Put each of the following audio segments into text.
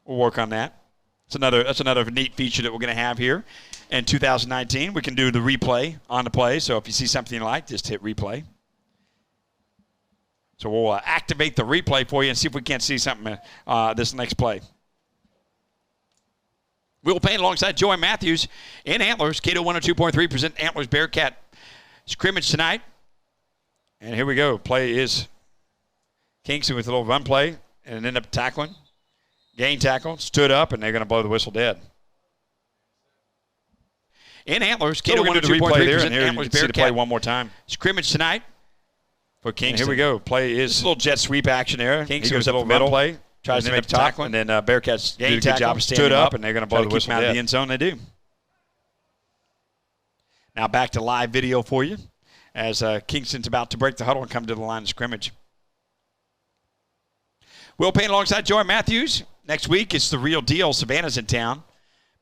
We'll work on that. That's another neat feature that we're going to have here in 2019. We can do the replay on the play. So if you see something you like, just hit replay. So we'll activate the replay for you and see if we can't see something this next play. Will Payne alongside Joy Matthews in Antlers. KDOE 102.3 present Antlers Bearcat scrimmage tonight. And here we go. Play is Kingston with a little run play and end up tackling. Gain tackle, stood up, and they're going to blow the whistle dead. In Antlers, KDOE 102.3 present Antlers Bearcat play one more time. Scrimmage tonight for Kingston. And here we go. Play is a little jet sweep action there. Kingston goes up the middle. Play. Tries to make tackle, and then Bearcats do a good job of standing up, and they're going to blow the whistle out of the end zone. They do. Now back to live video for you as Kingston's about to break the huddle and come to the line of scrimmage. Will Payne alongside Joy Matthews. Next week, it's the real deal. Savannah's in town.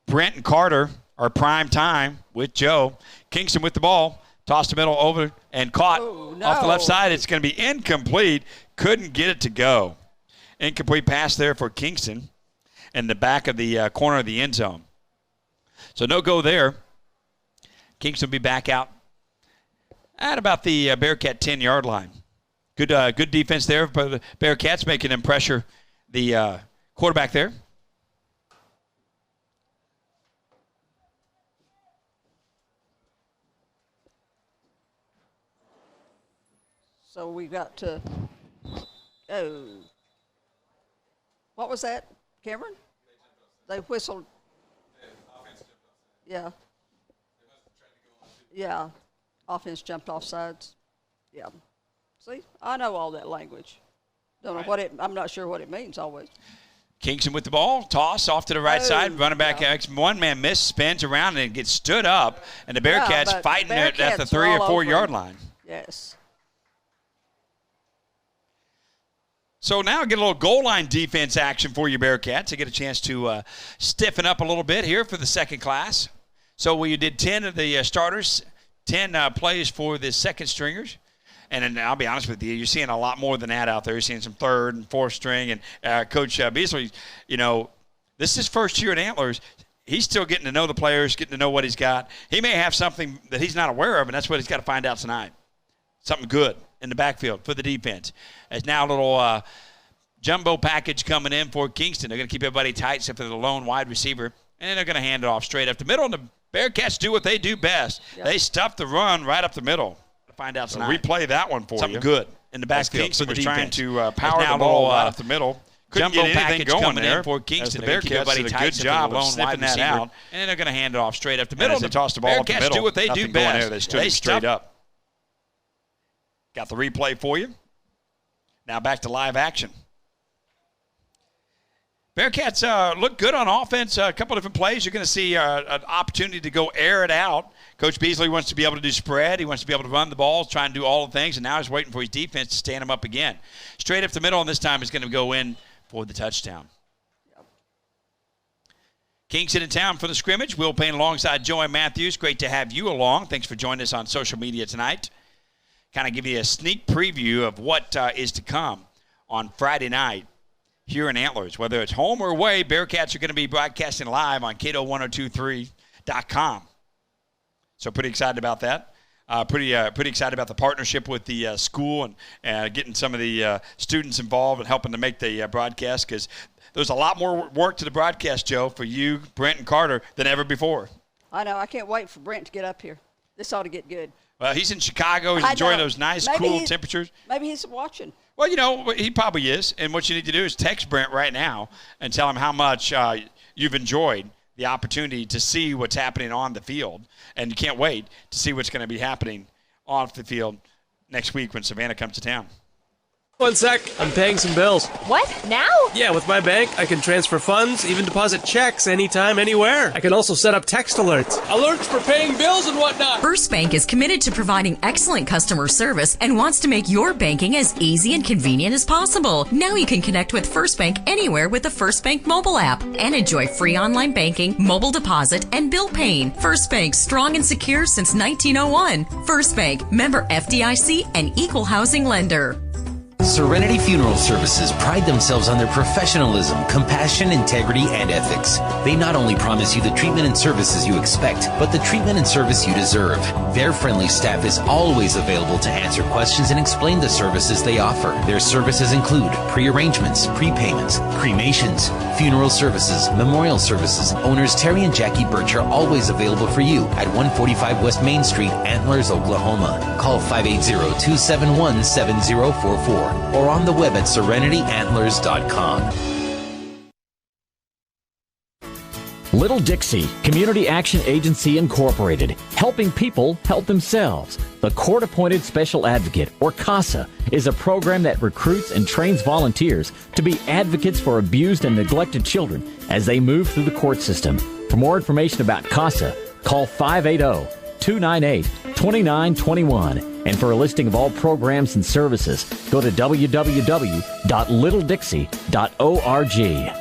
Brent and Carter are prime time with Joe. Kingston with the ball. Tossed the middle over and caught off the left side. It's going to be incomplete. Couldn't get it to go. Incomplete pass there for Kingston in the back of the corner of the end zone. So no go there. Kingston will be back out at about the Bearcat 10-yard line. Good defense there for the Bearcats, making them pressure the quarterback there. So we got to what was that, Cameron? They whistled. Yeah. Yeah. Offense jumped off sides. Yeah. See, I know all that language. Don't know what I'm not sure what it means always. Kingston with the ball, toss off to the right side, running back, one man miss, spins around and gets stood up, and the Bearcats fighting at the 3 or 4 yard line. Yes. So now get a little goal line defense action for you Bearcats to get a chance to stiffen up a little bit here for the second class. So we did 10 of the starters, 10 plays for the second stringers. And then I'll be honest with you, you're seeing a lot more than that out there. You're seeing some third and fourth string. And Coach Beasley, this is his first year at Antlers. He's still getting to know the players, getting to know what he's got. He may have something that he's not aware of, and that's what he's got to find out tonight. Something good in the backfield for the defense. There's now a little jumbo package coming in for Kingston. They're going to keep everybody tight except for the lone wide receiver, and they're going to hand it off straight up the middle. And the Bearcats do what they do best. Yep. They stuff the run right up the middle. Find out tonight. Replay that one for something you. Good in the backfield. Kingston was trying to power the ball right up the middle. Couldn't jumbo get anything going there in for Kingston. The Bearcats did a good job of sniffing that out, and then they're going to hand it off straight up the middle. They toss the ball up the middle. Bearcats do what they do best. They stood straight up. Got the replay for you. Now back to live action. Bearcats look good on offense. A couple different plays. You're going to see an opportunity to go air it out. Coach Beasley wants to be able to do spread. He wants to be able to run the ball, try and do all the things, and now he's waiting for his defense to stand him up again. Straight up the middle, and this time he's going to go in for the touchdown. Yep. Kingston in town for the scrimmage. Will Payne alongside Joy Matthews. Great to have you along. Thanks for joining us on social media tonight. Kind of give you a sneak preview of what is to come on Friday night here in Antlers. Whether it's home or away, Bearcats are going to be broadcasting live on KDOE1023.com. So pretty excited about that. Pretty excited about the partnership with the school and getting some of the students involved and helping to make the broadcast, because there's a lot more work to the broadcast, Joe, for you, Brent, and Carter than ever before. I know. I can't wait for Brent to get up here. This ought to get good. Well, he's in Chicago. He's enjoying those nice, cool temperatures. Maybe he's watching. Well, he probably is. And what you need to do is text Brent right now and tell him how much you've enjoyed the opportunity to see what's happening on the field. And you can't wait to see what's going to be happening off the field next week when Savannah comes to town. 1 sec, I'm paying some bills. What, now? Yeah, with my bank, I can transfer funds, even deposit checks anytime, anywhere. I can also set up text alerts. Alerts for paying bills and whatnot. First Bank is committed to providing excellent customer service and wants to make your banking as easy and convenient as possible. Now you can connect with First Bank anywhere with the First Bank mobile app and enjoy free online banking, mobile deposit, and bill paying. First Bank, strong and secure since 1901. First Bank, member FDIC and equal housing lender. Serenity Funeral Services pride themselves on their professionalism, compassion, integrity, and ethics. They not only promise you the treatment and services you expect, but the treatment and service you deserve. Their friendly staff is always available to answer questions and explain the services they offer. Their services include pre-arrangements, prepayments, cremations, funeral services, memorial services. Owners Terry and Jackie Birch are always available for you at 145 West Main Street, Antlers, Oklahoma. Call 580-271-7044 or on the web at serenityantlers.com. Little Dixie, Community Action Agency Incorporated, helping people help themselves. The Court-Appointed Special Advocate, or CASA, is a program that recruits and trains volunteers to be advocates for abused and neglected children as they move through the court system. For more information about CASA, call 580-298-2921. And for a listing of all programs and services, go to www.littledixie.org.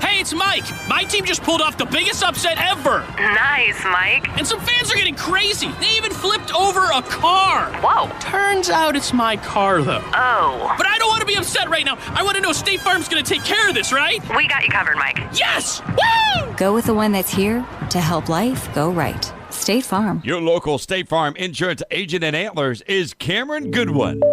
Hey, it's Mike. My team just pulled off the biggest upset ever. Nice, Mike. And some fans are getting crazy. They even flipped over a car. Whoa. Turns out it's my car, though. Oh. But I don't want to be upset right now. I want to know State Farm's going to take care of this, right? We got you covered, Mike. Yes! Woo! Go with the one that's here to help life go right. State Farm. Your local State Farm insurance agent in Antlers is Cameron Goodwin.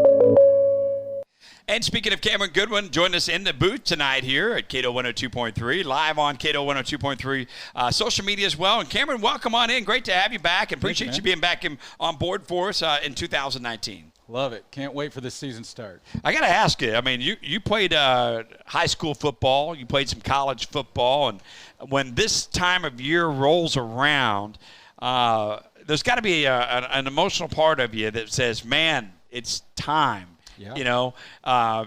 And speaking of Cameron Goodwin, join us in the booth tonight here at KDOE 102.3, live on KDOE 102.3 social media as well. And Cameron, welcome on in. Great to have you back, and appreciate you being back on board for us in 2019. Love it. Can't wait for this season to start. I got to ask you, I mean, you played high school football, you played some college football, and when this time of year rolls around, there's got to be an emotional part of you that says, man, it's time. Yeah. You know,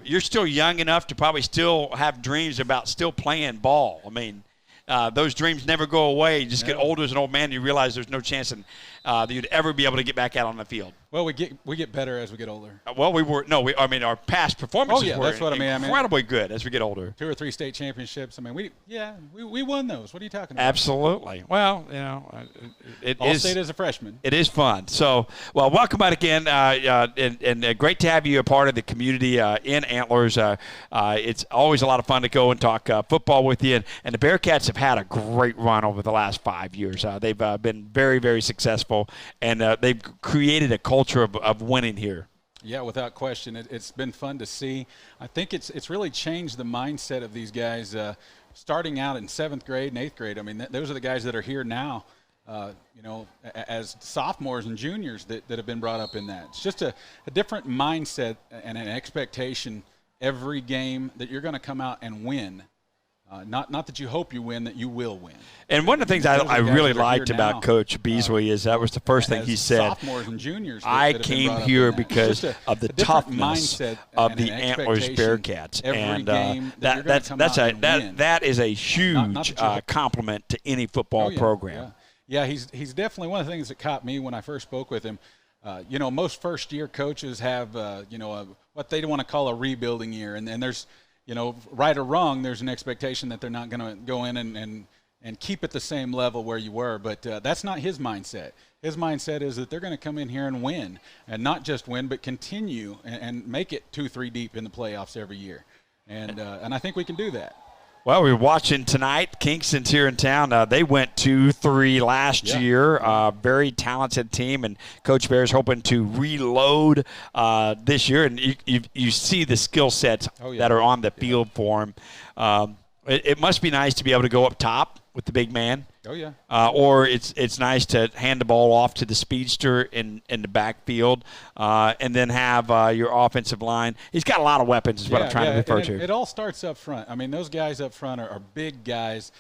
you're still young enough to probably still have dreams about still playing ball. I mean, those dreams never go away. You just get older as an old man, you realize there's no chance that you'd ever be able to get back out on the field. Well, we get better as we get older. Our past performances were that's what incredibly good as we get older. 2 or 3 state championships. I mean, we won those. What are you talking about? Absolutely. Well, you know, All-state as a freshman. It is fun. So, well, welcome out again, and great to have you a part of the community in Antlers. It's always a lot of fun to go and talk football with you, and the Bearcats have had a great run over the last 5 years. They've been very, very successful, and they've created a culture of winning here. Yeah, without question. It's been fun to see. I think it's really changed the mindset of these guys starting out in 7th grade and 8th grade. I mean, those are the guys that are here now, as sophomores and juniors that have been brought up in that. It's just a different mindset and an expectation every game that you're going to come out and win. Not that you hope you win, that you will win. And one of the things I really liked about Coach Beasley is that was the first thing he said. Sophomores and juniors I came here because of the toughness of the Antlers Bearcats, and that is a huge compliment to any football program. Yeah, he's definitely one of the things that caught me when I first spoke with him. Most first-year coaches have what they want to call a rebuilding year, and there's. Right or wrong, there's an expectation that they're not going to go in and keep at the same level where you were. But that's not his mindset. His mindset is that they're going to come in here and win, and not just win, but continue and make it 2-3 deep in the playoffs every year. And I think we can do that. Well, we're watching tonight. Kingston's here in town. They went 2-3 last year. Very talented team, and Coach Bear's hoping to reload this year. And you see the skill sets that are on the field for him. It must be nice to be able to go up top with the big man. Oh, yeah. Or it's nice to hand the ball off to the speedster in the backfield and then have your offensive line. He's got a lot of weapons is what I'm trying to refer to. It all starts up front. I mean, those guys up front are big guys.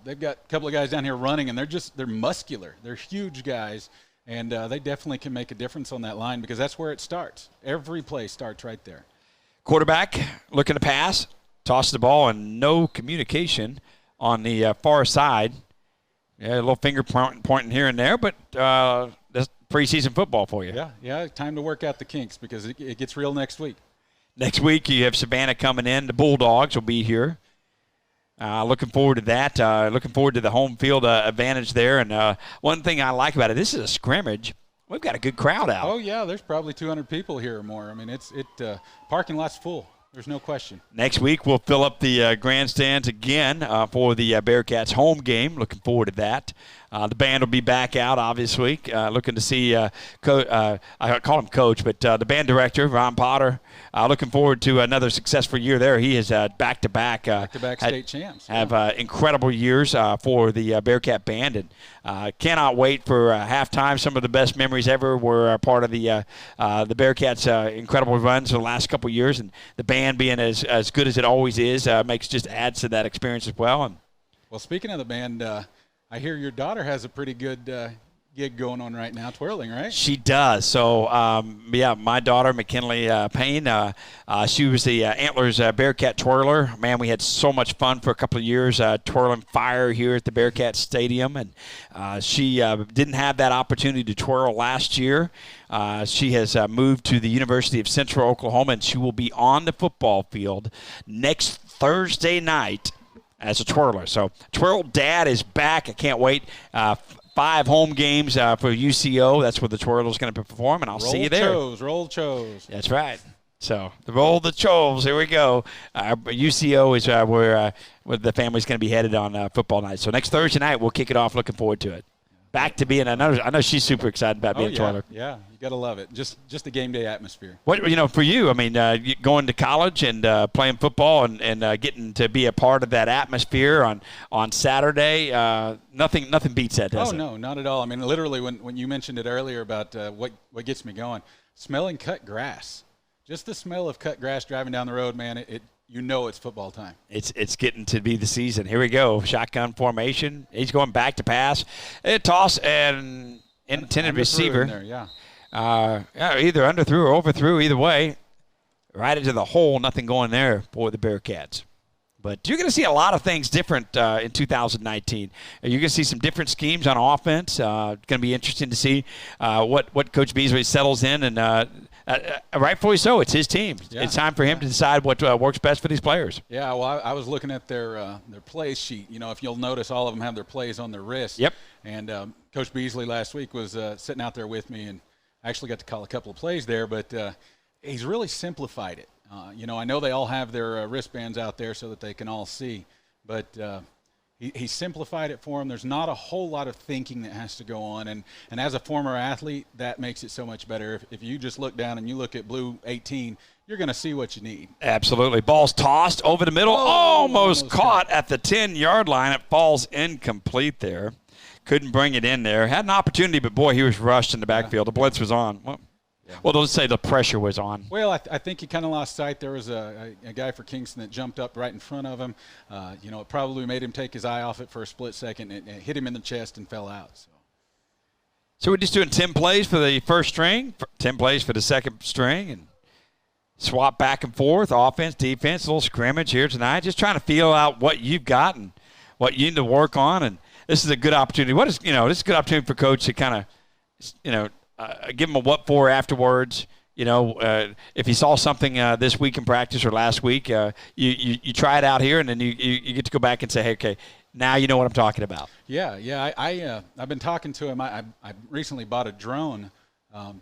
They've got a couple of guys down here running, and they're muscular. They're huge guys, and they definitely can make a difference on that line because that's where it starts. Every play starts right there. Quarterback looking to pass, tosses the ball, and no communication on the far side. Yeah, a little finger pointing here and there, but that's preseason football for you. Yeah, time to work out the kinks because it gets real next week. Next week you have Savannah coming in. The Bulldogs will be here. Looking forward to that. Looking forward to the home field advantage there. And one thing I like about it, this is a scrimmage, We've got a good crowd out. Oh, yeah, there's probably 200 people here or more. I mean, parking lot's full. There's no question. Next week, we'll fill up the grandstands again for the Bearcats home game. Looking forward to that. The band will be back out, obviously. Looking to see, I call him Coach, but the band director, Ron Potter, looking forward to another successful year there. He is back-to-back state champs. Have incredible years for the Bearcat band, and cannot wait for halftime. Some of the best memories ever were part of the Bearcats' incredible runs for the last couple of years, and the band being as good as it always is adds to that experience as well. And well, speaking of the band, I hear your daughter has a pretty good gig going on right now, twirling, right? She does. So, my daughter, McKinley Payne, she was the Antlers Bearcat twirler. Man, we had so much fun for a couple of years twirling fire here at the Bearcat Stadium, and she didn't have that opportunity to twirl last year. She has moved to the University of Central Oklahoma, and she will be on the football field next Thursday night as a twirler. So Twirl Dad is back. I can't wait. 5 home games for UCO. That's where the twirler's going to perform, and I'll see you there. Roll Chose. That's right. So the roll the Choves. Here we go. UCO is where the family's going to be headed on football night. So next Thursday night, we'll kick it off. Looking forward to it. Back to being another. I know she's super excited about being a twirler. Yeah, you got to love it. Just the game day atmosphere. What for you? I mean, going to college and playing football and getting to be a part of that atmosphere on Saturday. Nothing beats that, does it? Oh no, not at all. I mean, literally, when you mentioned it earlier about what gets me going, smelling cut grass. Just the smell of cut grass driving down the road, man. It's football time. It's getting to be the season. Here we go. Shotgun formation. He's going back to pass. Toss and intended receiver. There, yeah. Either underthrew or overthrew. Either way, right into the hole. Nothing going there for the Bearcats. But you're going to see a lot of things different in 2019. You're going to see some different schemes on offense. Going to be interesting to see what Coach Beasley settles in, and rightfully so. It's his team. Yeah. It's time for him to decide what works best for these players. Yeah, well, I was looking at their plays sheet. You know, if you'll notice, all of them have their plays on their wrist. Yep. And Coach Beasley last week was sitting out there with me, and I actually got to call a couple of plays there, but he's really simplified it. I know they all have their wristbands out there so that they can all see, but he simplified it for them. There's not a whole lot of thinking that has to go on, and as a former athlete, that makes it so much better. If you just look down and you look at blue 18, you're going to see what you need. Absolutely. Ball's tossed over the middle, almost caught at the 10-yard line. It falls incomplete there. Couldn't bring it in there. Had an opportunity, but, boy, he was rushed in the backfield. The blitz was on. Well, let's say the pressure was on. Well, I think he kind of lost sight. There was a guy for Kingston that jumped up right in front of him. It probably made him take his eye off it for a split second. It hit him in the chest and fell out. So we're just doing 10 plays for the first string, 10 plays for the second string, and swap back and forth, offense, defense, a little scrimmage here tonight. Just trying to feel out what you've got and what you need to work on. And this is a good opportunity. This is a good opportunity for Coach to kind of, give him a what for afterwards. If he saw something this week in practice or last week, you try it out here, and then you get to go back and say, hey, okay, now you know what I'm talking about. Yeah. I've been talking to him. I recently bought a drone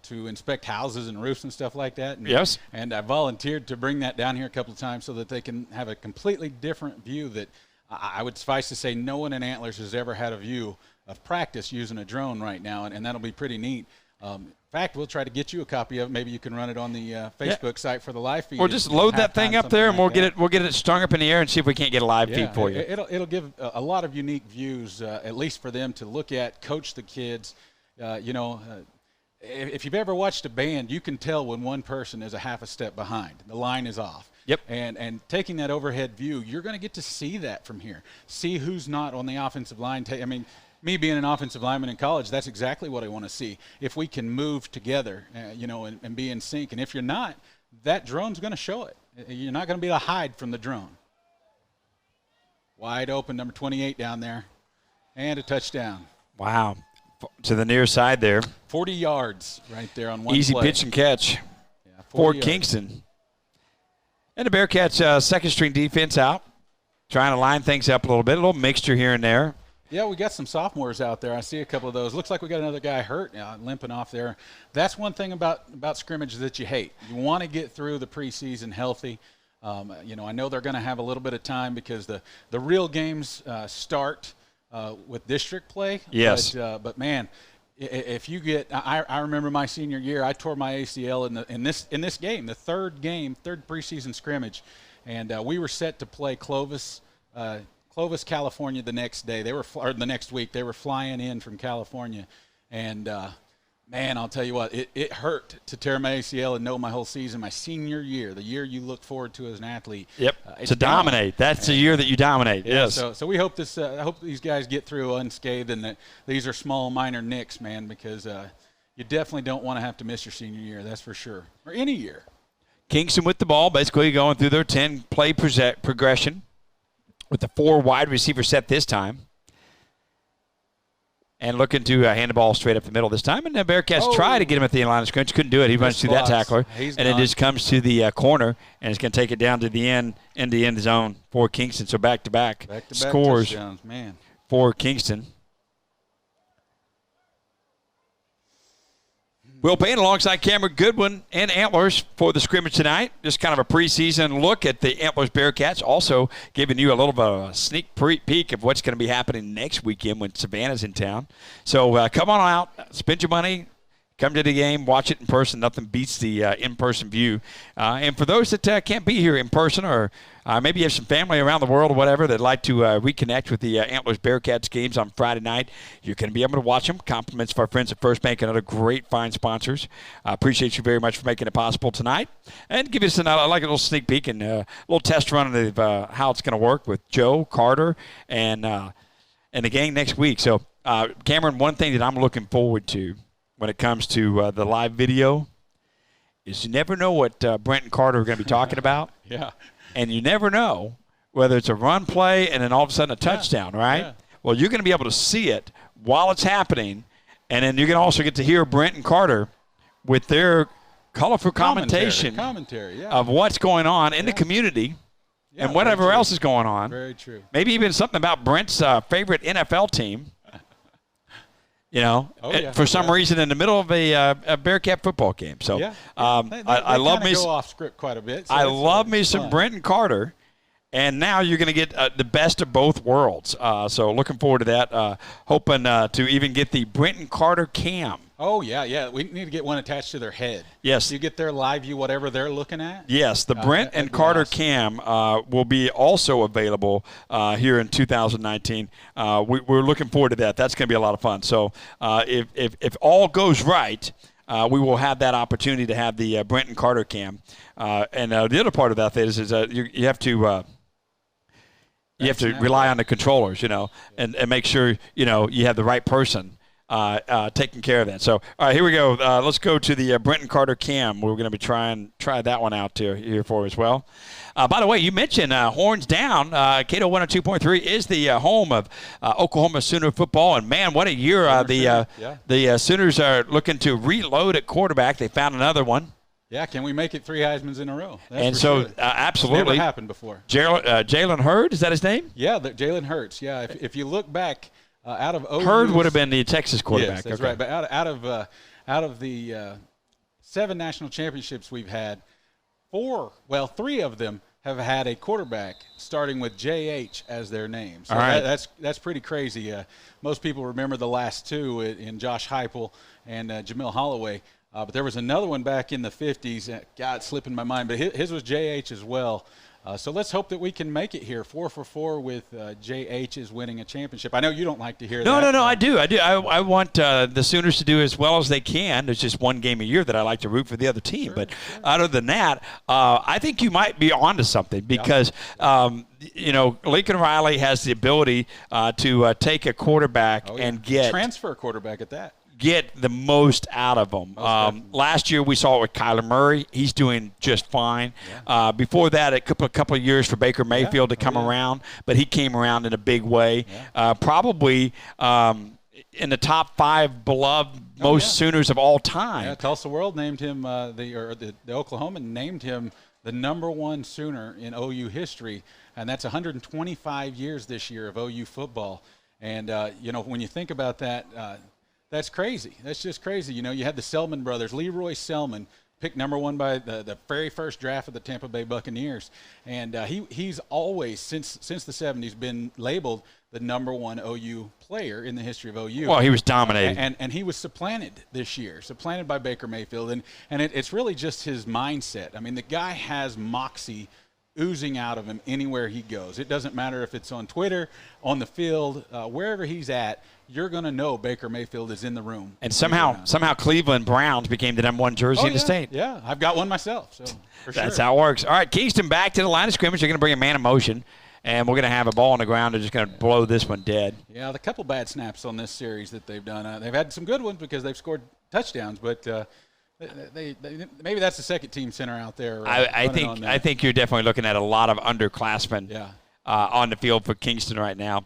to inspect houses and roofs and stuff like that. And, yes. And I volunteered to bring that down here a couple of times so that they can have a completely different view that I would suffice to say no one in Antlers has ever had a view of practice using a drone right now, and that'll be pretty neat. In fact, we'll try to get you a copy of it. Maybe you can run it on the Facebook site for the live feed. Or just load that thing up there, and we'll get it strung up in the air and see if we can't get a live feed for you. It'll give a lot of unique views, at least for them to look at, coach the kids. If you've ever watched a band, you can tell when one person is a half a step behind. The line is off. Yep. And taking that overhead view, you're going to get to see that from here. See who's not on the offensive line. Me being an offensive lineman in college, that's exactly what I want to see. If we can move together, and be in sync. And if you're not, that drone's going to show it. You're not going to be able to hide from the drone. Wide open, number 28 down there. And a touchdown. Wow. To the near side there. 40 yards right there on one Easy play. Pitch and catch for Kingston. And the Bearcats' second-string defense out. Trying to line things up a little bit. A little mixture here and there. Yeah, we got some sophomores out there. I see a couple of those. Looks like we got another guy hurt, limping off there. That's one thing about scrimmage that you hate. You want to get through the preseason healthy. I know they're going to have a little bit of time because the real games start with district play. Yes. But man, if you get, I remember my senior year, I tore my ACL in this game, the third preseason scrimmage, and we were set to play Clovis, California the next day. Or the next week. They were flying in from California, and man, I'll tell you what, it hurt to tear my ACL and know my whole season, my senior year, the year you look forward to as an athlete. Yep. To dominate. That's the year that you dominate. Yeah, yes. So we hope I hope these guys get through unscathed, and that these are small, minor nicks, man, because you definitely don't want to have to miss your senior year. That's for sure, or any year. Kingston with the ball, basically going through their 10-play progression with the 4 wide receiver set this time. And looking to hand the ball straight up the middle this time. And the Bearcats try to get him at the line of scrimmage. Couldn't do it. He runs through that tackler. And it just comes to the corner, and it's going to take it down to the end zone for Kingston. So back-to-back scores for Kingston. Will Payne alongside Cameron Goodwin and Antlers for the scrimmage tonight. Just kind of a preseason look at the Antlers Bearcats. Also giving you a little bit of a sneak peek of what's going to be happening next weekend when Savannah's in town. So come on out, spend your money, come to the game, watch it in person. Nothing beats the in-person view. And for those that can't be here in person, or maybe you have some family around the world or whatever that'd like to reconnect with the Antlers Bearcats games on Friday night, you're going to be able to watch them. Compliments of our friends at First Bank and other great fine sponsors. I appreciate you very much for making it possible tonight. And give us a little sneak peek and a little test run of how it's going to work with Joe, Carter, and the gang next week. So, Cameron, one thing that I'm looking forward to when it comes to the live video is you never know what Brent and Carter are going to be talking about. Yeah. And you never know whether it's a run play and then all of a sudden a touchdown, right? Yeah. Well, you're going to be able to see it while it's happening, and then you're going to also get to hear Brent and Carter with their colorful commentation of what's going on in the community and whatever else is going on. Very true. Maybe even something about Brent's favorite NFL team. For some reason in the middle of a Bearcat football game. So I love me go off script quite a bit. So I love me some Brent and Carter, and now you're going to get the best of both worlds. So looking forward to that. Hoping to even get the Brent and Carter cam. Oh, yeah. We need to get one attached to their head. Yes. You get their live view, whatever they're looking at. Yes, the Brent and Carter cam will be also available here in 2019. We're looking forward to that. That's going to be a lot of fun. So if all goes right, we will have that opportunity to have the Brent and Carter cam. And the other part of that is you have to rely on the controllers, and make sure, you have the right person taking care of that. So, all right, here we go. Let's go to the Brent and Carter cam. We're going to be try that one out here for as well. By the way, you mentioned Horns Down. KDOE 102.3 is the home of Oklahoma Sooner football. And, man, what a year. The Sooners are looking to reload at quarterback. They found another one. Yeah, can we make it 3 Heismans in a row? Absolutely. It's never happened before. Jalen Hurd, is that his name? Yeah, Jalen Hurts. Yeah, if you look back – out of OU, Hurd would have been the Texas quarterback. Yes, that's right. But out of the 7 national championships we've had, 3 of them have had a quarterback starting with JH as their name. So that's pretty crazy. Most people remember the last 2 in Josh Heupel and Jamil Holloway. But there was another one back in the 50s. God, it's slipping my mind. But his was JH as well. So let's hope that we can make it here, 4 for 4 with JH's winning a championship. I know you don't like to hear that. No, I do. I want the Sooners to do as well as they can. There's just one game a year that I like to root for the other team. But other than that, I think you might be onto something because, Lincoln Riley has the ability to take a quarterback and get – transfer quarterback at that. Get the most out of them. Last year we saw it with Kyler Murray. He's doing just fine. Yeah. Before that, it took a couple of years for Baker Mayfield to come around, but he came around in a big way. Yeah. Probably in the top 5 beloved most Sooners of all time. Yeah, Tulsa World named him, the Oklahoman named him the #1 Sooner in OU history, and that's 125 years this year of OU football. And, when you think about that, that's crazy. That's just crazy. You had the Selman brothers, Leroy Selman, picked number 1 by the very first draft of the Tampa Bay Buccaneers. And he's always, since the 70s, been labeled the number 1 OU player in the history of OU. Well, he was dominating. And he was supplanted this year, supplanted by Baker Mayfield. And it's really just his mindset. I mean, the guy has moxie oozing out of him anywhere he goes. It doesn't matter if it's on Twitter, on the field, wherever he's at, you're going to know Baker Mayfield is in the room. And somehow Cleveland Browns became the number 1 jersey in the state. Yeah, I've got one myself. So That's how it works. All right, Kingston back to the line of scrimmage. They're going to bring a man in motion, and we're going to have a ball on the ground. They're just going to blow this one dead. Yeah, the couple bad snaps on this series that they've done. They've had some good ones because they've scored touchdowns, but they maybe that's the second team center out there. I think you're definitely looking at a lot of underclassmen on the field for Kingston right now.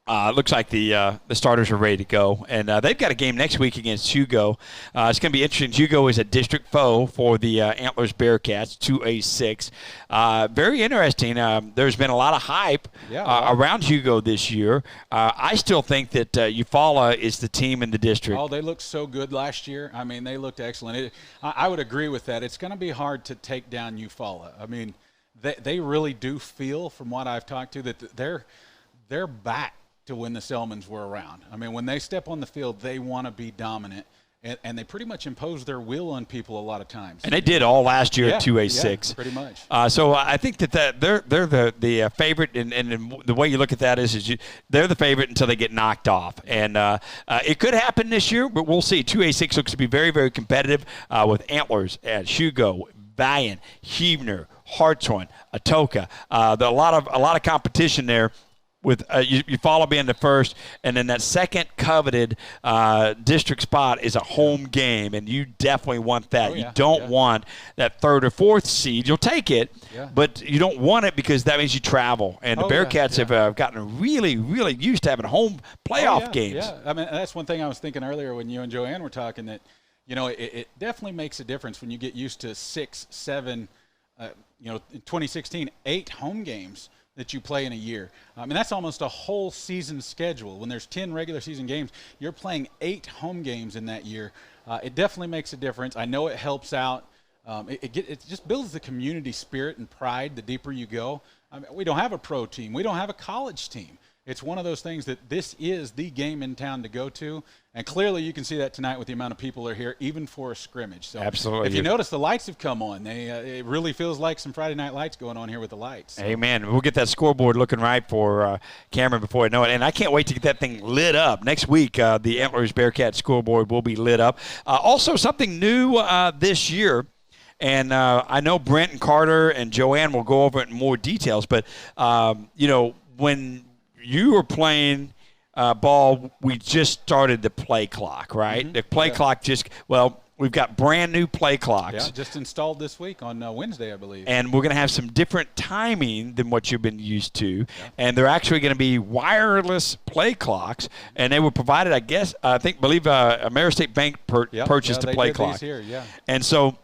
Looks like the starters are ready to go, and they've got a game next week against Hugo. It's going to be interesting. Hugo is a district foe for the Antlers Bearcats, 2A6. Very interesting. There's been a lot of hype around Hugo this year. I still think that Eufaula is the team in the district. Oh, they looked so good last year. I mean, they looked excellent. I would agree with that. It's going to be hard to take down Eufaula. I mean, they really do feel, from what I've talked to, that they're back to when the Selmans were around. I mean, when they step on the field, they want to be dominant, and they pretty much impose their will on people a lot of times. And they did all last year at 2A6. Yeah, pretty much. So I think that they're the favorite, and the way you look at that is they're the favorite until they get knocked off. And it could happen this year, but we'll see. 2A6 looks to be very, very competitive with Antlers at Hugo, Valiant, Huebner, Hartshorn, Atoka. A lot of competition there, with Eufaula being the first, and then that second coveted district spot is a home game, and you definitely want that. You don't want that 3rd or 4th seed. You'll take it, but you don't want it because that means you travel. And the Bearcats have gotten really, really used to having home playoff games. Yeah, I mean, that's one thing I was thinking earlier when you and Joanne were talking, that it definitely makes a difference when you get used to 6, 7, in 2016, 8 home games that you play in a year. I mean, that's almost a whole season schedule. When there's 10 regular season games, you're playing 8 home games in that year. It definitely makes a difference. I know it helps out. It just builds the community spirit and pride the deeper you go. I mean, we don't have a pro team. We don't have a college team. It's one of those things that this is the game in town to go to. And clearly you can see that tonight with the amount of people that are here, even for a scrimmage. So absolutely. If you notice, the lights have come on. It really feels like some Friday night lights going on here with the lights. So. Amen. We'll get that scoreboard looking right for Cameron before I know it. And I can't wait to get that thing lit up. Next week, the Antlers Bearcat scoreboard will be lit up. Also, something new this year. And I know Brent and Carter and Joanne will go over it in more details. But, when you were playing ball, we just started the play clock, right? Mm-hmm. The play clock we've got brand new play clocks. Yeah, just installed this week on Wednesday, I believe. And we're going to have some different timing than what you've been used to. Yeah. And they're actually going to be wireless play clocks. And they were provided, I believe Ameristate Bank purchased a play clock. Here, And so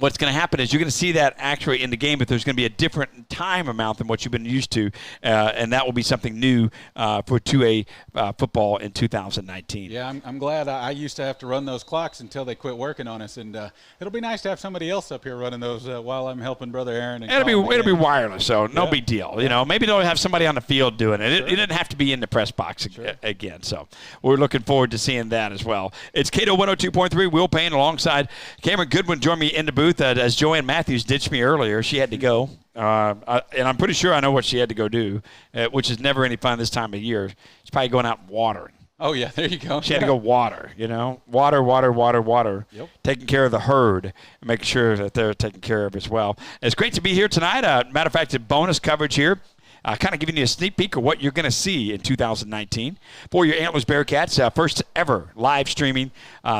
what's going to happen is you're going to see that actually in the game, but there's going to be a different time amount than what you've been used to, and that will be something new for 2A football in 2019. Yeah, I'm glad. I used to have to run those clocks until they quit working on us, and it'll be nice to have somebody else up here running those while I'm helping Brother Aaron. And it'll be wireless, so no big deal. Maybe they'll have somebody on the field doing it. It didn't have to be in the press box again, so we're looking forward to seeing that as well. It's KDOE 102.3. Will Payne alongside Cameron Goodwin joined me in the booth. As Joanne Matthews ditched me earlier, she had to go. And I'm pretty sure I know what she had to go do, which is never any fun this time of year. She's probably going out watering. Oh, yeah, there you go. She had to go water, water. Yep. Taking care of the herd and making sure that they're taken care of as well. It's great to be here tonight. Matter of fact, a bonus coverage here. Kind of giving you a sneak peek of what you're going to see in 2019 for your Antlers Bearcats. First ever live streaming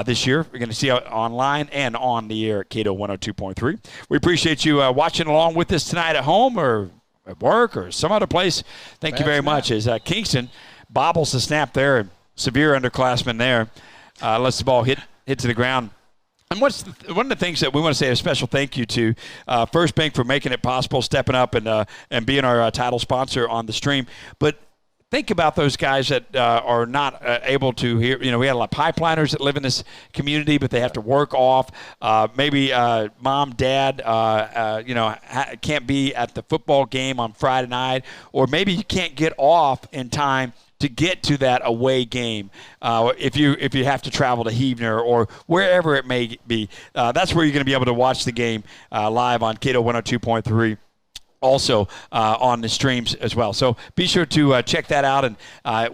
this year. We're going to see it online and on the air at KDOE 102.3. We appreciate you watching along with us tonight at home or at work or some other place. Thank you very much. As Kingston bobbles the snap there, and severe underclassman there, lets the ball hit to the ground. And one of the things that we want to say a special thank you to First Bank for making it possible, stepping up and being our title sponsor on the stream. But think about those guys that are not able to hear. We had a lot of pipeliners that live in this community, but they have to work off. Maybe mom, dad, can't be at the football game on Friday night, or maybe you can't get off in time to get to that away game. If you have to travel to Heavener or wherever it may be, that's where you're going to be able to watch the game live on KDOE 102.3. Also on the streams as well. So be sure to check that out. And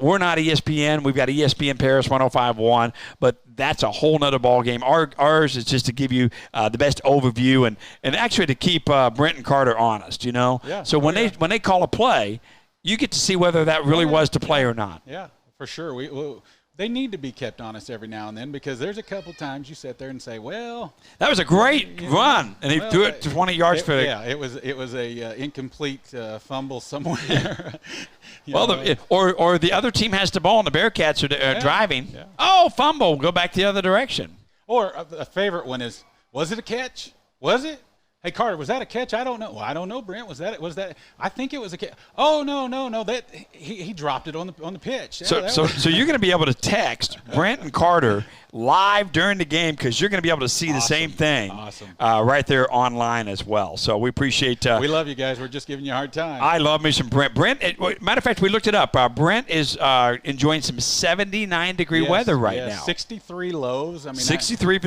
we're not ESPN. We've got ESPN Paris 105.1, but that's a whole nother ball game. Ours is just to give you the best overview and actually to keep Brent and Carter honest, Yeah. So when they call a play, you get to see whether that really was to play or not. Yeah, for sure. They need to be kept honest every now and then, because there's a couple times you sit there and say, well, that was a great run, and he threw it 20 yards for it. Yeah, it was a incomplete fumble somewhere. Or the other team has the ball and the Bearcats are driving. Yeah. Oh, fumble! Go back the other direction. Or a favorite one is, was it a catch? Was it? Hey, Carter, was that a catch? I don't know. Well, I don't know, Brent. Was that? I think it was a catch. Oh, no. That he dropped it on the pitch. Yeah, so you're going to be able to text Brent and Carter live during the game, because you're going to be able to see the same thing right there online as well. So we appreciate. We love you guys. We're just giving you a hard time. I love me some Brent. Matter of fact, we looked it up. Brent is enjoying some 79-degree weather right now. 63 lows. I mean, 63.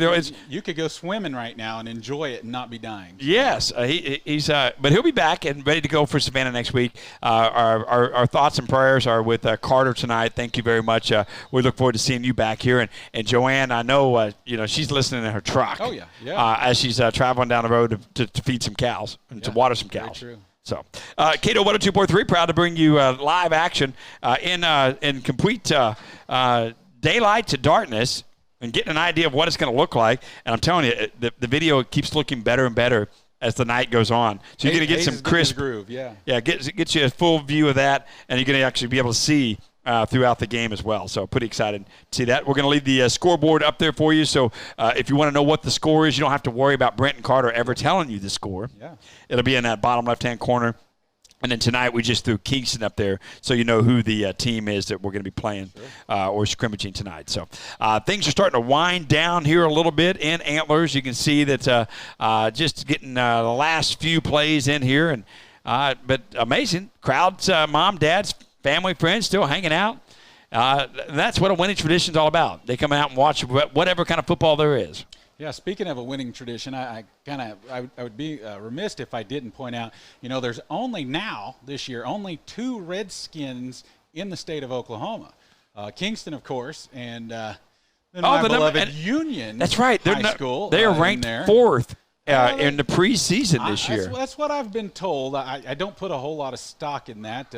You could go swimming right now and enjoy it and not be dying. Yes, he's but he'll be back and ready to go for Savannah next week. Our thoughts and prayers are with Carter tonight. Thank you very much. We look forward to seeing you back here. And Joanne, I know she's listening in her truck. Oh yeah. As she's traveling down the road to feed some cows and to water some cows. Very true. So, KDOE 102.3, proud to bring you live action in complete daylight to darkness, and getting an idea of what it's going to look like. And I'm telling you, the video keeps looking better and better as the night goes on. So you're going to get some crisp groove. Yeah, get you a full view of that, and you're going to actually be able to see throughout the game as well. So pretty excited to see that. We're going to leave the scoreboard up there for you. So if you want to know what the score is, you don't have to worry about Brent and Carter ever telling you the score. Yeah, it'll be in that bottom left-hand corner. And then tonight we just threw Kingston up there, so you know who the team is that we're going to be playing or scrimmaging tonight. So things are starting to wind down here a little bit in Antlers. You can see that just getting the last few plays in here, and but amazing crowds, mom, dads, family, friends still hanging out. That's what a winning tradition is all about. They come out and watch whatever kind of football there is. Yeah, speaking of a winning tradition, I would be remiss if I didn't point out, there's this year, only 2 Redskins in the state of Oklahoma. Kingston, of course, and then my beloved Union. That's right. High school. They are ranked 4th in the preseason this year. That's what I've been told. I don't put a whole lot of stock in that.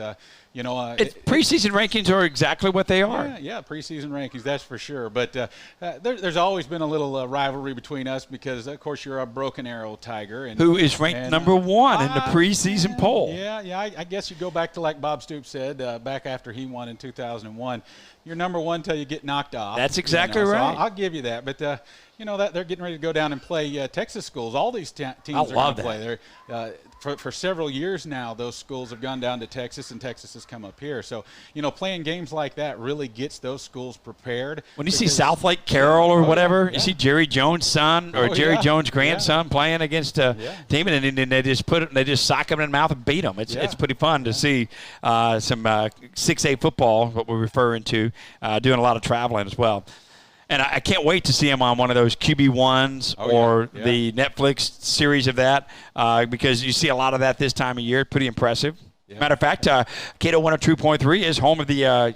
Preseason rankings are exactly what they are. Yeah, preseason rankings, that's for sure. But there's always been a little rivalry between us because, of course, you're a Broken Arrow Tiger. Who is ranked number 1 in the preseason poll. Yeah. I guess you go back to, like Bob Stoops said, back after he won in 2001, you're number 1 until you get knocked off. That's exactly right. So I'll give you that. But, that they're getting ready to go down and play Texas schools. All these teams are going to play. For several years now, those schools have gone down to Texas, and Texas has come up here. So, playing games like that really gets those schools prepared. When you see South Lake Carroll or whatever, you see Jerry Jones' son or Jerry Jones' grandson playing against a team, and then they just sock them in the mouth and beat them. It's pretty fun to see some 6A football, what we're referring to, doing a lot of traveling as well. And I can't wait to see him on one of those QB1s or the Netflix series of that because you see a lot of that this time of year. Pretty impressive. Yeah. Matter of fact, KDOE 102.3 is home of the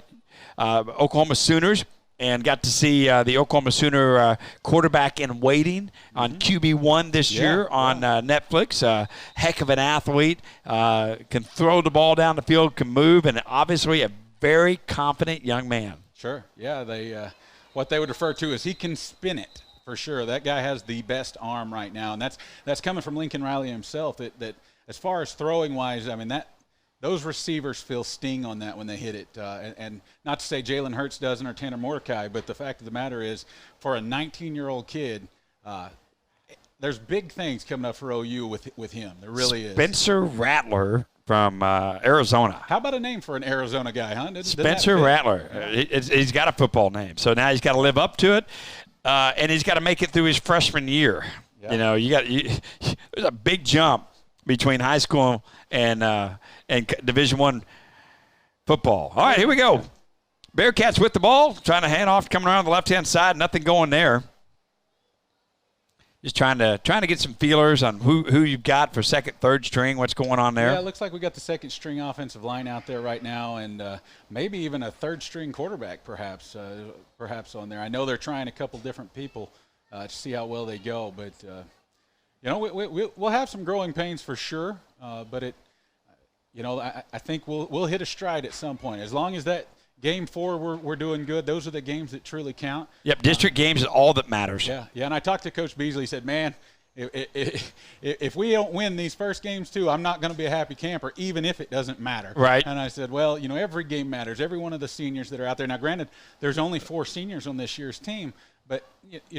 Oklahoma Sooners, and got to see the Oklahoma Sooner quarterback in waiting on QB1 this year on Netflix. Heck of an athlete, can throw the ball down the field, can move, and obviously a very confident young man. Sure. Yeah, what they would refer to as he can spin it, for sure. That guy has the best arm right now, and that's coming from Lincoln Riley himself. That as far as throwing wise, I mean those receivers feel sting on that when they hit it. And not to say Jalen Hurts doesn't or Tanner Mordecai, but the fact of the matter is, for a 19-year-old kid, there's big things coming up for OU with him. There really is. Spencer Rattler from Arizona. How about a name for an Arizona guy, huh? Spencer Rattler. He's got a football name, so now he's got to live up to it, and he's got to make it through his freshman year. Yeah. There's a big jump between high school and Division I football. All right, here we go. Bearcats with the ball, trying to hand off, coming around the left-hand side. Nothing going there. Just trying to get some feelers on who you've got for second, third string, what's going on there. Yeah, it looks like we got the second string offensive line out there right now, and maybe even a third string quarterback perhaps on there. I know they're trying a couple different people to see how well they go, but we'll have some growing pains for sure. But I think we'll hit a stride at some point. As long as that Game 4, we're doing good. Those are the games that truly count. Yep, district games is all that matters. Yeah. And I talked to Coach Beasley. He said, man, if we don't win these first games too, I'm not going to be a happy camper, even if it doesn't matter. Right. And I said, well, every game matters. Every one of the seniors that are out there. Now, granted, there's only 4 seniors on this year's team, but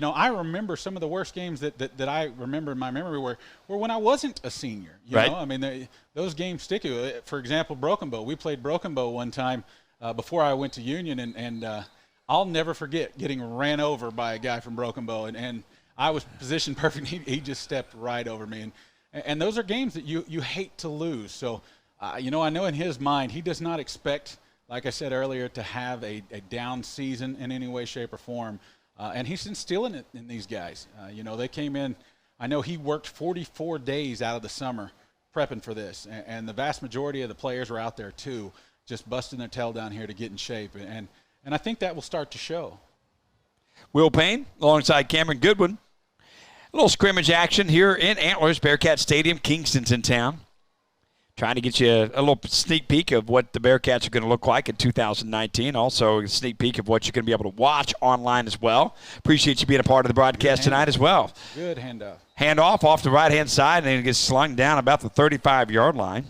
I remember some of the worst games that I remember in my memory were when I wasn't a senior. Right. I mean, those games stick. For example, Broken Bow. We played Broken Bow one time before I went to Union, and I'll never forget getting ran over by a guy from Broken Bow, and I was positioned perfect. He just stepped right over me, and those are games that you hate to lose. So, I know in his mind he does not expect, like I said earlier, to have a down season in any way, shape, or form, and he's instilling it in these guys. They came in. I know he worked 44 days out of the summer prepping for this, and the vast majority of the players were out there too, just busting their tail down here to get in shape, and I think that will start to show. Will Payne alongside Cameron Goodwin. A little scrimmage action here in Antlers, Bearcat Stadium. Kingston's in town. Trying to get you a little sneak peek of what the Bearcats are going to look like in 2019. Also a sneak peek of what you're going to be able to watch online as well. Appreciate you being a part of the broadcast tonight as well. Good handoff. Handoff off the right-hand side, and then it gets slung down about the 35-yard line.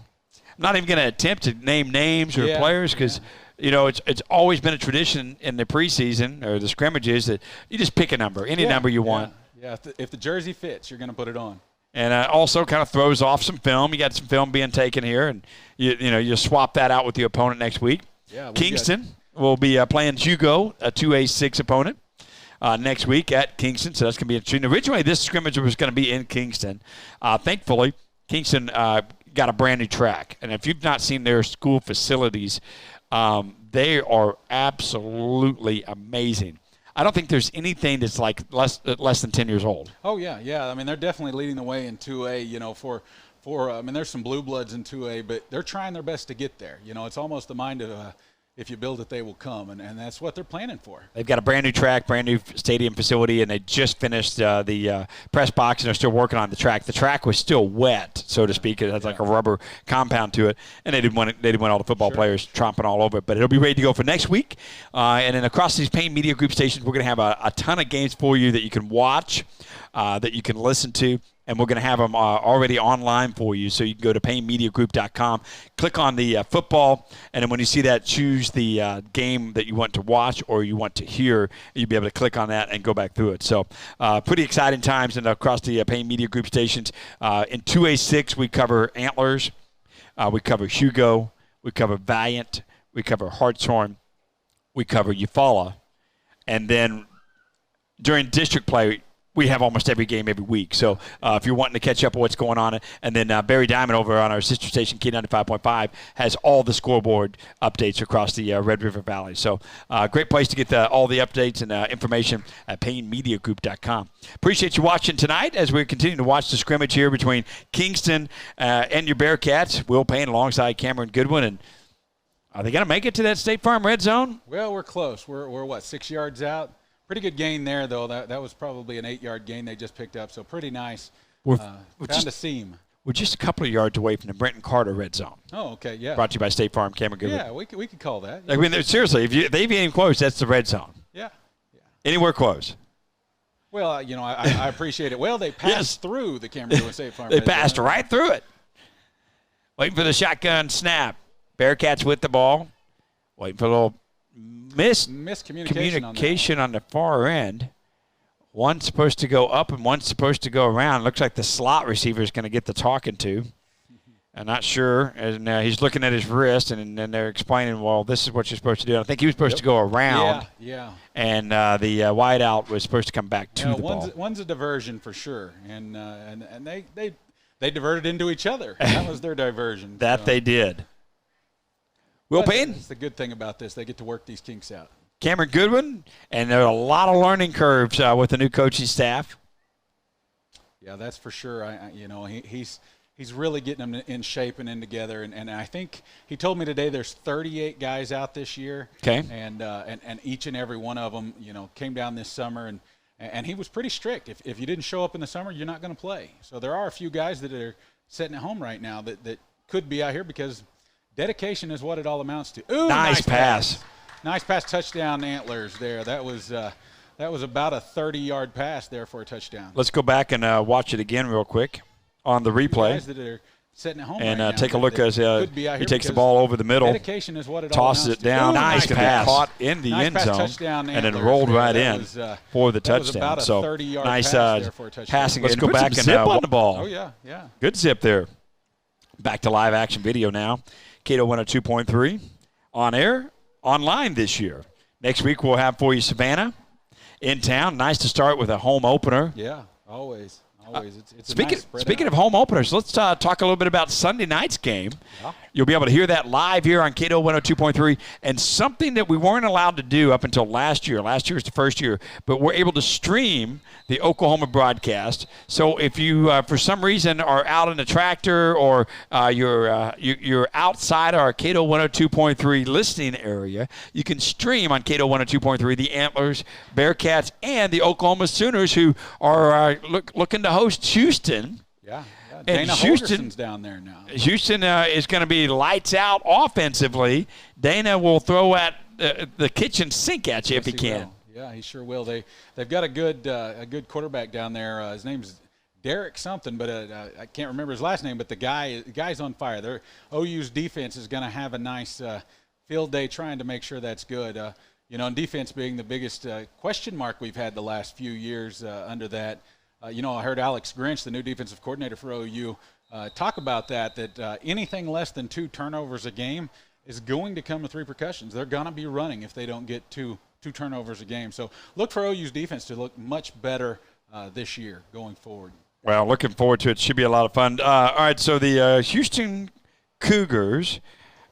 I'm not even going to attempt to name names or players because, it's always been a tradition in the preseason or the scrimmages that you just pick a number, any number you want. Yeah, if the jersey fits, you're going to put it on. And also kind of throws off some film. You got some film being taken here, and you swap that out with the opponent next week. Yeah, Kingston will be playing Hugo, a 2A6 opponent, next week at Kingston, so that's going to be interesting. Originally, this scrimmage was going to be in Kingston. Thankfully, Kingston got a brand new track, and if you've not seen their school facilities, they are absolutely amazing. I don't think there's anything that's like less than 10 years old. Oh yeah. I mean, they're definitely leading the way in 2A. I mean, there's some blue bloods in 2A, but they're trying their best to get there. It's almost the mind of if you build it, they will come, and that's what they're planning for. They've got a brand new track, brand new stadium facility, and they just finished the press box, and they're still working on the track. The track was still wet, so to speak. It has like a rubber compound to it, and they didn't want all the football players tromping all over it. But it'll be ready to go for next week. And then across these Payne Media Group stations, we're going to have a ton of games for you that you can watch, that you can listen to. And we're going to have them already online for you. So you can go to PayneMediaGroup.com, click on the football, and then when you see that, choose the game that you want to watch or you want to hear. You'll be able to click on that and go back through it. So pretty exciting times and across the Payne Media Group stations. In 2A6, we cover Antlers. We cover Hugo. We cover Valiant. We cover Hartshorn. We cover Eufaula. And then during district play, we have almost every game every week. So if you're wanting to catch up on what's going on, and then Barry Diamond over on our sister station, K95.5, has all the scoreboard updates across the Red River Valley. So great place to get all the updates and information at PayneMediaGroup.com. Appreciate you watching tonight as we continue to watch the scrimmage here between Kingston and your Bearcats. Will Payne alongside Cameron Goodwin. And are they going to make it to that State Farm red zone? Well, we're close. We're 6 yards out? Pretty good gain there, though. That was probably an 8-yard gain they just picked up, so pretty nice. We're found a seam. We're just a couple of yards away from the Brenton Carter red zone. Oh, okay, yeah. Brought to you by State Farm, Cameron Goodwin. Yeah, we could call that. I mean, seriously, if they even close, that's the red zone. Yeah. Anywhere close. Well, I appreciate it. Well, they passed through the Cameron Goodwin State Farm. They passed right through it. Waiting for the shotgun snap. Bearcats with the ball. Waiting for a little miscommunication on the far end. One's supposed to go up and one's supposed to go around. Looks like the slot receiver is going to get the talking to. I'm not sure. And he's looking at his wrist, and then they're explaining, well, this is what you're supposed to do. I think he was supposed to go around. Yeah. And the wideout was supposed to come back to the ball. One's a diversion for sure, and they diverted into each other. That was their diversion. They did. Will Payne? That's the good thing about this. They get to work these kinks out. Cameron Goodwin, and there are a lot of learning curves with the new coaching staff. Yeah, that's for sure. He's really getting them in shape and in together, and I think he told me today there's 38 guys out this year. Okay. And each and every one of them, came down this summer, and he was pretty strict. If you didn't show up in the summer, you're not going to play. So there are a few guys that are sitting at home right now that could be out here because dedication is what it all amounts to. Ooh, nice pass. Nice pass, touchdown, Antlers there. That was about a 30-yard pass there for a touchdown. Let's go back and watch it again real quick on the replay. Guys that are sitting at home and right now take a look as he takes the ball over the middle, dedication is what it all tosses it down. Ooh, nice pass. Caught in the end zone, touchdown, and then rolled right in for the touchdown. Was about a so 30-yard nice pass there for a touchdown. passing. Let's go back and zip on the ball. Oh, yeah. Good zip there. Back to live action video now. KDOE 102.3 on air, online this year. Next week we'll have for you Savannah in town. Nice to start with a home opener. Yeah, always. It's speaking of home openers, let's talk a little bit about Sunday night's game. Yeah. You'll be able to hear that live here on KDOE 102.3, and something that we weren't allowed to do up until last year. Last year was the first year, but we're able to stream the Oklahoma broadcast. So if you, for some reason, are out in a tractor or you're outside our KDOE 102.3 listening area, you can stream on KDOE 102.3 the Antlers, Bearcats, and the Oklahoma Sooners, who are looking to host Houston. Yeah. And Dana Holgerson's down there now. Houston is going to be lights out offensively. Dana will throw at the kitchen sink at you if he can. Yeah, he sure will. They've got a good quarterback down there. His name's Derek something, but I can't remember his last name. But the guy's on fire. OU's defense is going to have a nice field day trying to make sure that's good. And defense being the biggest question mark we've had the last few years under that. I heard Alex Grinch, the new defensive coordinator for OU, talk about that anything less than 2 turnovers a game is going to come with repercussions. They're going to be running if they don't get two turnovers a game. So look for OU's defense to look much better this year going forward. Well, looking forward to it. Should be a lot of fun. All right, so the Houston Cougars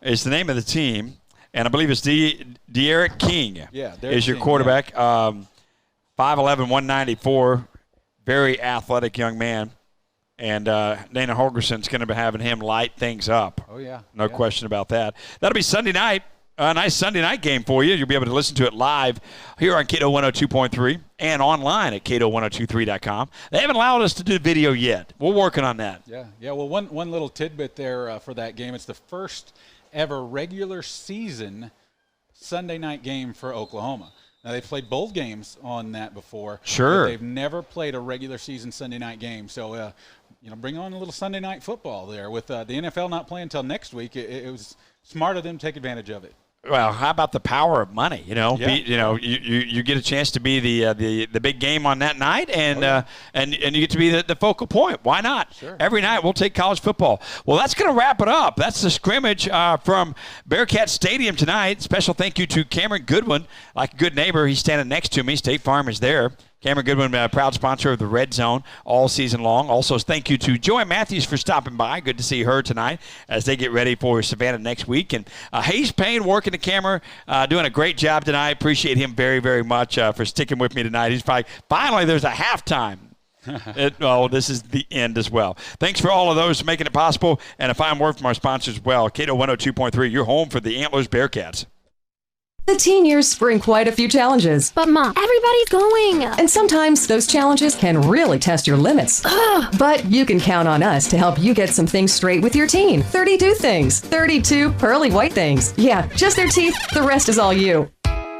is the name of the team, and I believe it's De'Eric King is your quarterback. Yeah. 5'11", 194. Very athletic young man, and Dana Holgerson's going to be having him light things up. Oh, yeah. No question about that. That'll be Sunday night. A nice Sunday night game for you. You'll be able to listen to it live here on KDOE 102.3 and online at KDOE1023.com. They haven't allowed us to do video yet. We're working on that. Yeah. Well, one little tidbit there for that game. It's the first ever regular season Sunday night game for Oklahoma. Now, they've played bowl games on that before. Sure. But they've never played a regular season Sunday night game. So, bring on a little Sunday night football there. With the NFL not playing until next week, it was smart of them to take advantage of it. Well, how about the power of money? Yeah. You get a chance to be the big game on that night, and you get to be the focal point. Why not? Sure. Every night we'll take college football. Well, that's going to wrap it up. That's the scrimmage from Bearcat Stadium tonight. Special thank you to Cameron Goodwin, like a good neighbor. He's standing next to me. State Farm is there. Cameron Goodwin, proud sponsor of the Red Zone all season long. Also, thank you to Joy Matthews for stopping by. Good to see her tonight as they get ready for Savannah next week. And Hayes Payne working the camera, doing a great job tonight. Appreciate him very, very much for sticking with me tonight. He's finally there's a halftime. This is the end as well. Thanks for all of those making it possible. And a fine word from our sponsors as well. KDOE 102.3, your home for the Antlers Bearcats. The teen years bring quite a few challenges. But Mom, everybody's going. And sometimes those challenges can really test your limits. But you can count on us to help you get some things straight with your teen. 32 things. 32 pearly white things. Yeah, just their teeth. The rest is all you.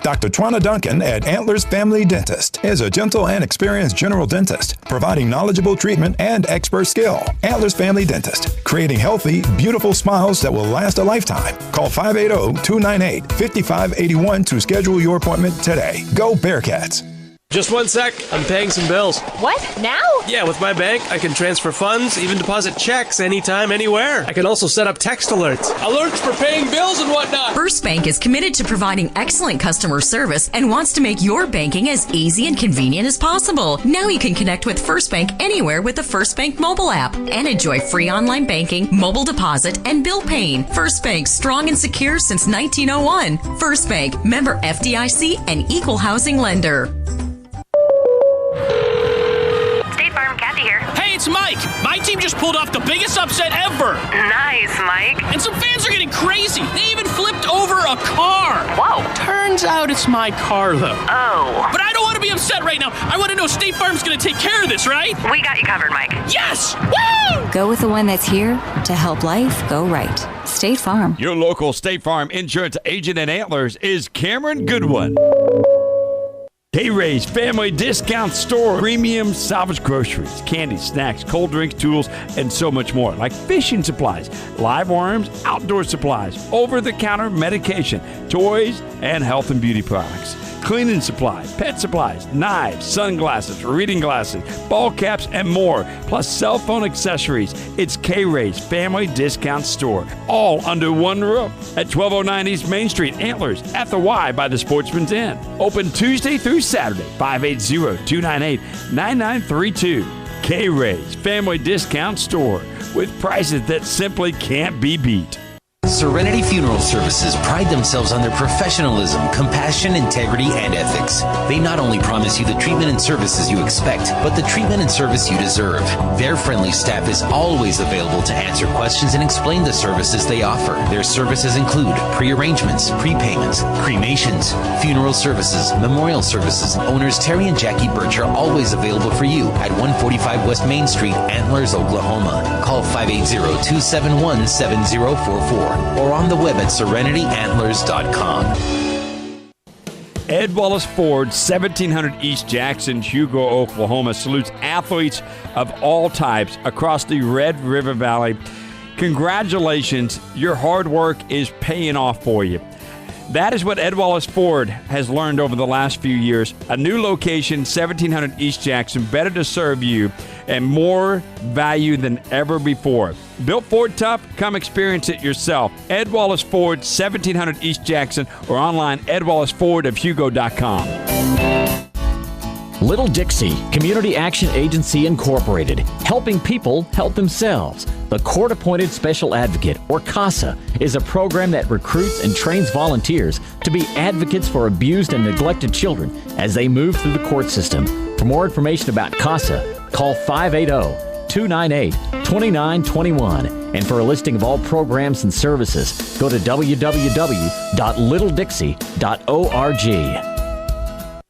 Dr. Twana Duncan at Antlers Family Dentist is a gentle and experienced general dentist, providing knowledgeable treatment and expert skill. Antlers Family Dentist, creating healthy, beautiful smiles that will last a lifetime. Call 580-298-5581 to schedule your appointment today. Go Bearcats! Just one sec. I'm paying some bills. What? Now? Yeah, with my bank, I can transfer funds, even deposit checks anytime, anywhere. I can also set up text alerts. Alerts for paying bills and whatnot. First Bank is committed to providing excellent customer service and wants to make your banking as easy and convenient as possible. Now you can connect with First Bank anywhere with the First Bank mobile app and enjoy free online banking, mobile deposit, and bill paying. First Bank, strong and secure since 1901. First Bank, member FDIC and equal housing lender. Hey, it's Mike. My team just pulled off the biggest upset ever. Nice, Mike. And some fans are getting crazy. They even flipped over a car. Whoa. Turns out it's my car, though. Oh. But I don't want to be upset right now. I want to know State Farm's going to take care of this, right? We got you covered, Mike. Yes! Woo! Go with the one that's here to help life go right. State Farm. Your local State Farm insurance agent at Antlers is Cameron Goodwin. K-Ray's Family Discount Store. Premium salvage groceries, candy, snacks, cold drinks, tools, and so much more. Like fishing supplies, live worms, outdoor supplies, over-the-counter medication, toys, and health and beauty products. Cleaning supplies, pet supplies, knives, sunglasses, reading glasses, ball caps, and more. Plus cell phone accessories. It's K-Ray's Family Discount Store. All under one roof at 1209 East Main Street, Antlers, at the Y by the Sportsman's Inn. Open Tuesday through Saturday, 580-298-9932. K-Ray's Family Discount Store with prices that simply can't be beat. Serenity Funeral Services pride themselves on their professionalism, compassion, integrity, and ethics. They not only promise you the treatment and services you expect, but the treatment and service you deserve. Their friendly staff is always available to answer questions and explain the services they offer. Their services include pre-arrangements, prepayments, cremations, funeral services, memorial services. Owners Terry and Jackie Birch are always available for you at 145 West Main Street, Antlers, Oklahoma. Call 580-271-7044. or on the web at serenityantlers.com. Ed Wallace Ford, 1700 East Jackson, Hugo, Oklahoma, salutes athletes of all types across the Red River Valley. Congratulations, your hard work is paying off for you. That is what Ed Wallace Ford has learned over the last few years. A new location, 1700 East Jackson, better to serve you and more value than ever before. Built Ford tough? Come experience it yourself. Ed Wallace Ford, 1700 East Jackson, or online edwallacefordofhugo.com. Little Dixie, Community Action Agency Incorporated, helping people help themselves. The Court-Appointed Special Advocate, or CASA, is a program that recruits and trains volunteers to be advocates for abused and neglected children as they move through the court system. For more information about CASA, call 580-298-2921. And for a listing of all programs and services, go to www.littledixie.org.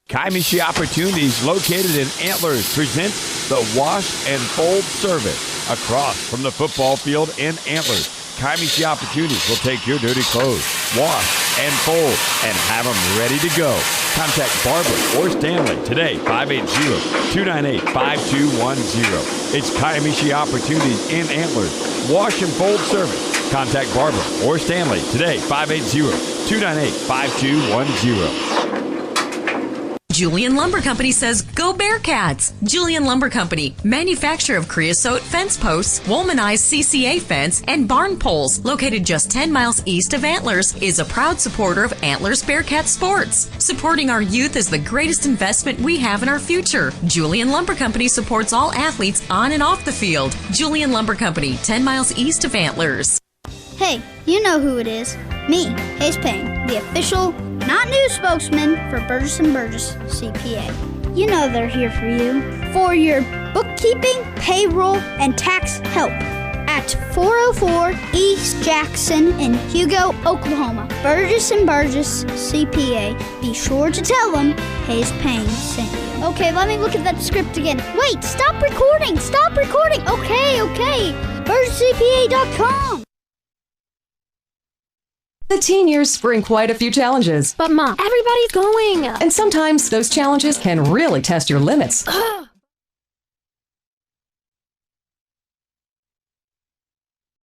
Kiamichi Opportunities, located in Antlers, presents the Wash and Fold service across from the football field in Antlers. Kiamichi Opportunities will take your dirty clothes, wash and fold, and have them ready to go. Contact Barbara or Stanley today, 580-298-5210. It's Kiamichi Opportunities in Antlers. Wash and Fold service. Contact Barbara or Stanley today, 580-298-5210. Julian Lumber Company says, go Bearcats! Julian Lumber Company, manufacturer of creosote fence posts, womanized CCA fence, and barn poles, located just 10 miles east of Antlers, is a proud supporter of Antlers Bearcat sports. Supporting our youth is the greatest investment we have in our future. Julian Lumber Company supports all athletes on and off the field. Julian Lumber Company, 10 miles east of Antlers. Hey, you know who it is. Me, Hayes Payne, the official, not new spokesman for Burgess & Burgess CPA. You know they're here for you. For your bookkeeping, payroll, and tax help. At 404 East Jackson in Hugo, Oklahoma. Burgess & Burgess CPA. Be sure to tell them Hayes Payne sent you. Okay, let me look at that script again. Wait, stop recording! Stop recording! Okay. BurgessCPA.com. The teen years bring quite a few challenges. But Mom, everybody's going. And sometimes those challenges can really test your limits.